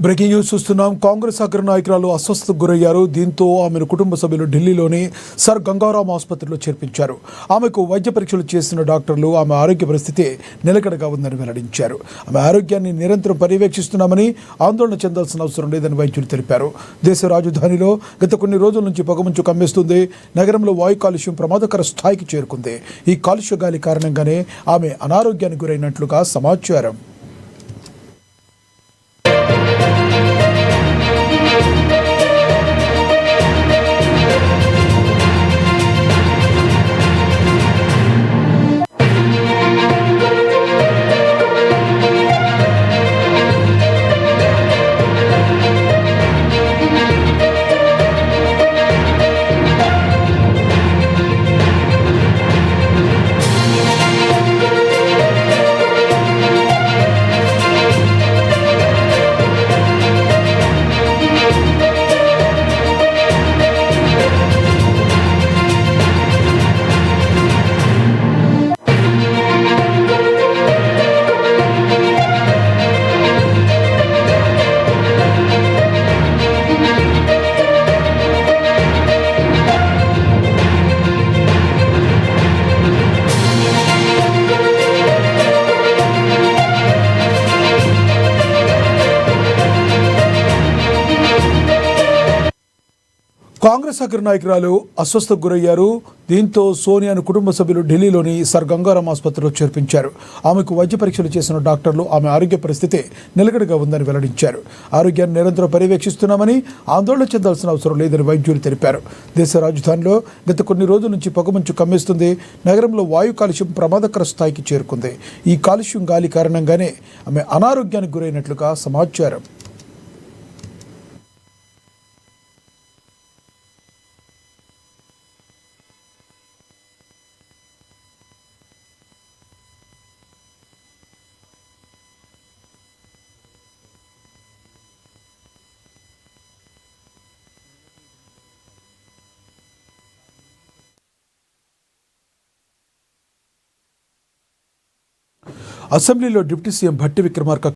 Breaking news చూస్తున్నాం. కాంగ్రెస్ అగ్ర నాయకురాలు అస్వస్థతకు గురయ్యారు. దీంతో ఆమెను కుటుంబ సభ్యులు ఢిల్లీలోని సర్ గంగారాం ఆసుపత్రిలో చేర్పించారు. ఆమెకు వైద్య పరీక్షలు చేసిన డాక్టర్లు ఆమె ఆరోగ్య పరిస్థితి నిలకడగా ఉందని వెల్లడించారు. ఆమె ఆరోగ్యాన్ని నిరంతరం పర్యవేక్షిస్తున్నామని, ఆందోళన చెందాల్సిన అవసరం లేదని వైద్యులు తెలిపారు. దేశ రాజధానిలో గత కొన్ని రోజుల నుంచి పొగమంచు కమ్మేస్తుంది. నగరంలో వాయు కాలుష్యం ప్రమాదకర స్థాయికి చేరుకుంది. ఈ కాలుష్య గాలి కారణంగానే ఆమె అనారోగ్యానికి గురైనట్లుగా సమాచారం. కాంగ్రెస్ అగ్ర నాయకురాలు అస్వస్థతకు గురయ్యారు. దీంతో సోనియాను కుటుంబ సభ్యులు ఢిల్లీలోని సర్ గంగారాం ఆసుపత్రిలో చేర్పించారు. ఆమెకు వైద్య పరీక్షలు చేసిన డాక్టర్లు ఆమె ఆరోగ్య పరిస్థితి నిలకడగా ఉందని వెల్లడించారు. ఆరోగ్యాన్ని నిరంతరం పర్యవేక్షిస్తున్నామని, ఆందోళన చెందాల్సిన అవసరం లేదని వైద్యులు తెలిపారు. దేశ రాజధానిలో గత కొన్ని రోజుల నుంచి పొగమంచు కమ్మేస్తుంది. నగరంలో వాయు కాలుష్యం ప్రమాదకర స్థాయికి చేరుకుంది. ఈ కాలుష్యం గాలి కారణంగానే ఆమె అనారోగ్యానికి గురైనట్లుగా సమాచారం. అసెంబ్లీలో డిప్యూటీ సీఎం భట్టి విక్రమార్క